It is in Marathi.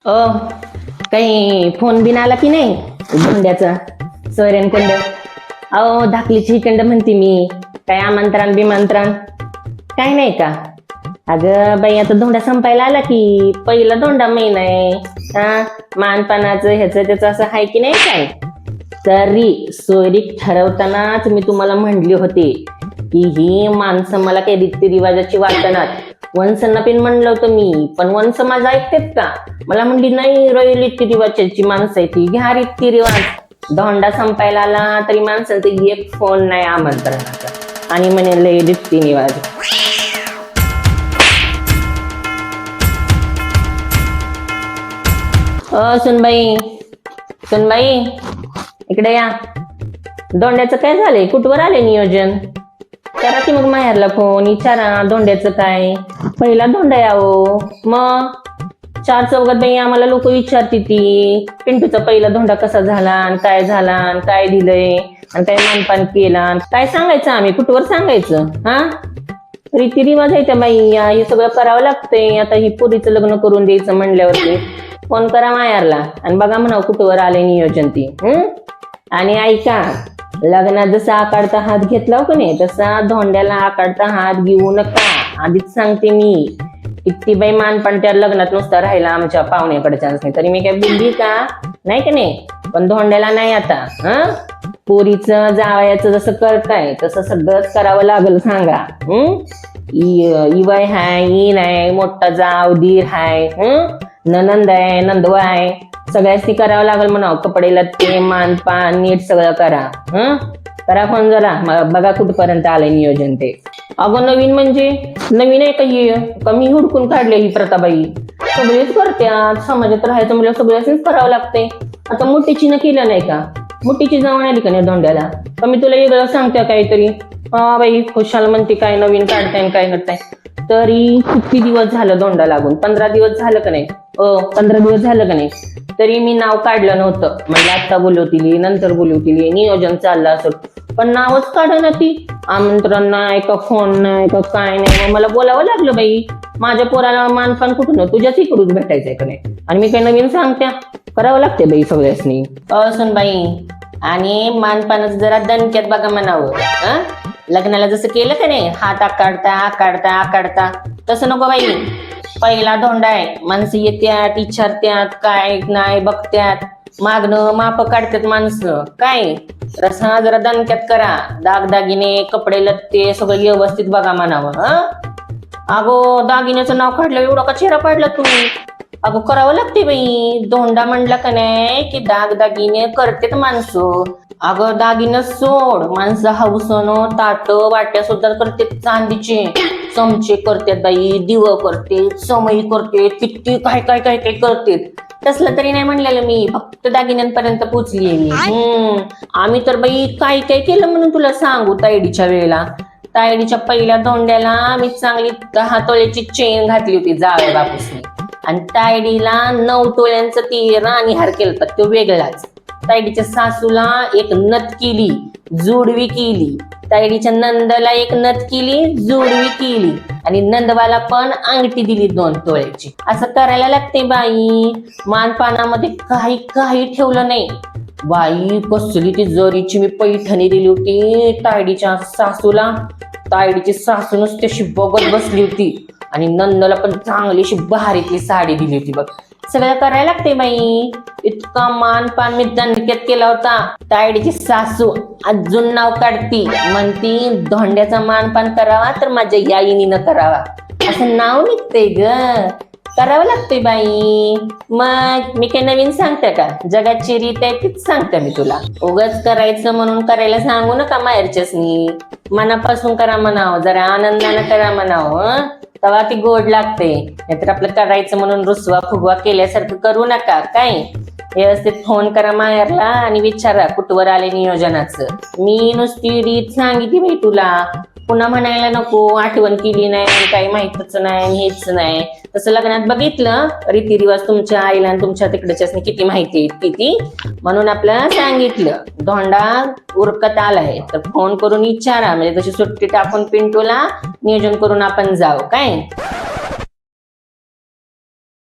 अ काही फोन बिन आला की नाही धोंड्याचा सोयऱ्यांकडं? अहो धाकलीची इकडं म्हणते मी, काय आमंत्रण बिमंत्रण काय नाही का? अगं बाई आता धोंडा संपायला आला की पहिला धोंडा महिना आहे. हा मानपानाचं ह्याचं त्याचं असं आहे की नाही काय? तरी सोयरी ठरवतानाच मी तुम्हाला म्हणले होते की ही माणसं मला काही रीतिरिवाजाची वाटणार. वंसांना पण म्हणलं होतं मी, पण वंस माझा ऐकतेत का? मला म्हणली नाही रीतिरिवाजाची माणसं आहे ती, घ्या रीतिरिवाज. धोंडा संपायला आला तरी माणसांचं एक फोन नाही आमंत्रणाचा आणि म्हणे लय रीतिरिवाज. सुनबाई सुनबाई इकडे या. धोंड्याचं काय झालंय? कुठवर आले नियोजन? करा की मग माहेरला फोन, विचारा धोंड्याचं काय. पहिला धोंडा यावं मग चार चौघात बाई आम्हाला लोक विचारती ती पिंटूचा पहिला धोंडा कसा झाला आणि काय झाला आणि काय दिलंय आणि काय मानपान केला, काय सांगायचं आम्ही, कुठवर सांगायचं? हा रीतिरिवाज आहे त्या बाई, हे सगळं करावं लागतंय. आता ही पोरीचं लग्न करून द्यायचं म्हणल्यावरती फोन करा माहेरला आणि बघा म्हणावं कुठवर आले नियोजन ती. आणि ऐका, लग्नात जसा आकाडता हात घेतला का नाही तसा धोंड्याला आकाडता हात घेऊ नका. आधीच सांगते मी. किती बाई मानपान त्या लग्नात नुसता राहिला आमच्या पाहुण्याकडच्याच नाही तरी मी काय बोलली का नाही का नाही, पण धोंड्याला नाही आता. पोरीचं जावयाचं जसं करताय तसं सगळंच करावं लागल. सांगा इवाय हाय, इन आहे, मोठा जाव दीर हाय, ननंद आहे, नंदवा आहे, सगळ्याच ती करावं लागल म्हणावं. कपडे लत्ते मानपान नीट सगळं करा. करा फोन जरा बघा कुठपर्यंत आलंय नियोजन ते. अगं नवीन म्हणजे नवीन आहे का? कमी हुडकून काढले ही प्रताबाई. सगळेच करत्यात, समाजात राहायचं म्हणजे सगळ्याच करावं लागते. आता मोठीची न केलं नाही का? मोठीची जाऊन आली का नाही धोंड्याला? कमी तुला वेगळं सांगत्या काहीतरी. हा बाई खुशाल म्हणते काय नवीन काढताय काय करताय. तरी किती दिवस झालं धोंडा लागून? 15 दिवस झालं का नाही? 15 दिवस झालं का नाही? तरी मी नाव काढलं नव्हतं. म्हणजे आता बोलवतील नंतर बोलवतील नियोजन चाललं असं, पण नावच काढ ना ती. आमंत्रण नाही का, फोन नाही का, काय नाही. मग मला बोलावं लागलं बाई. माझ्या पोराला मानपान कुठून? तुझ्याच इकडून भेटायचंय का नाही? आणि मी काय नवीन सांगत्या? करावं लागते बाई सगळ्यासनी. सुन बाई, आणि मानपानच जरा दणक्यात बघा म्हणावं. लग्नाला जसं केलं का नाही हात आकाडता आकाडता आकाडता तसं नको बाई. पहिला धोंडा आहे, माणसं येत्यात विचारत्यात काय नाही बघत्यात, मागणं माप काढतात माणसं. काय रसा जरा दणक्यात करा. दागदागिने कपडे लत्ते सगळं व्यवस्थित बघा म्हणावं. अगो दागिन्याचं नाव काढलं एवढा का चेहरा पाडला तुम्ही? अगो करावं लागते बाई. धोंडा म्हणला का नाही की दागदागिने करतेत माणसं. अगं दागिनं सोड, माणसं हौसनं ताट वाट्या सुद्धा करते, चांदीचे चमचे करतात बाई, दिव करते, समई करते, किती काय काय काय काय करते. तसलं तरी नाही म्हणलेलं मी, फक्त दागिन्यांपर्यंत पोचलीये मी. आम्ही तर बाई काय काय केलं म्हणून तुला सांगू. तायडीच्या वेळेला, तायडीच्या पहिल्या धोंड्याला मी चांगली 10 तोळ्याची चेन घातली होती जावया बापूसनी, आणि तायडीला 9 तोळ्यांचं ती राणीहार केलं तो वेगळाच. तायडीच्या सासूला एक नथ केली, जुडवी केली. तायडीच्या नंदला एक नथ केली, जुडवी केली, आणि नंदवाला पण अंगठी दिली 2 तोळ्याची. असं करायला लागते बाई. मानपानामध्ये काही काही ठेवलं नाही बाई. कसली ती जरीची मी पैठणी दिली होती तायडीच्या सासूला. तायडीची सासूनच त्याशी बघत बसली होती, आणि नंदला पण चांगलीशी भारीतली साडी दिली होती बघ. सगळं करायला लागते बाई. इतका मानपान मी दणक्यात केला होता. तायडीची सासू अजून नाव काढती, म्हणती धोंड्याचा मानपान करावा तर माझ्या याईनीनं करावा, असं नाव निघतंय ग. करावं लागतंय बाई. मग मी काही नवीन सांगते का? जगाची रीत आहे तीच सांगते मी तुला. उगाच करायचं म्हणून करायला सांगू नका माहेरच्यासनी. मनापासून करा म्हणावं, जरा आनंदानं करा म्हणावं, तेव्हा ती गोड लागते. नाहीतर आपलं करायचं म्हणून रुसवा फुगवा केल्यासारखं करू नका. काय व्यवस्थित फोन करा माहेरला आणि विचारा कुठवर आले नियोजनाचं. मी नुसती रीत सांगितली बाई तुला, पुन्हा म्हणायला नको आठवण केली नाही, काही माहितच नाही, हेच नाही. तसं लग्नात बघितलं रीतिरिवाज तुमच्या आईला आणि तुमच्या तिकडच्याच किती माहिती किती, म्हणून आपल्याला सांगितलं. धोंडा उरकत आलाय तर फोन करून विचारा, म्हणजे तशी सुट्टी टाकून पिंटूला नियोजन करून आपण जाऊ. काय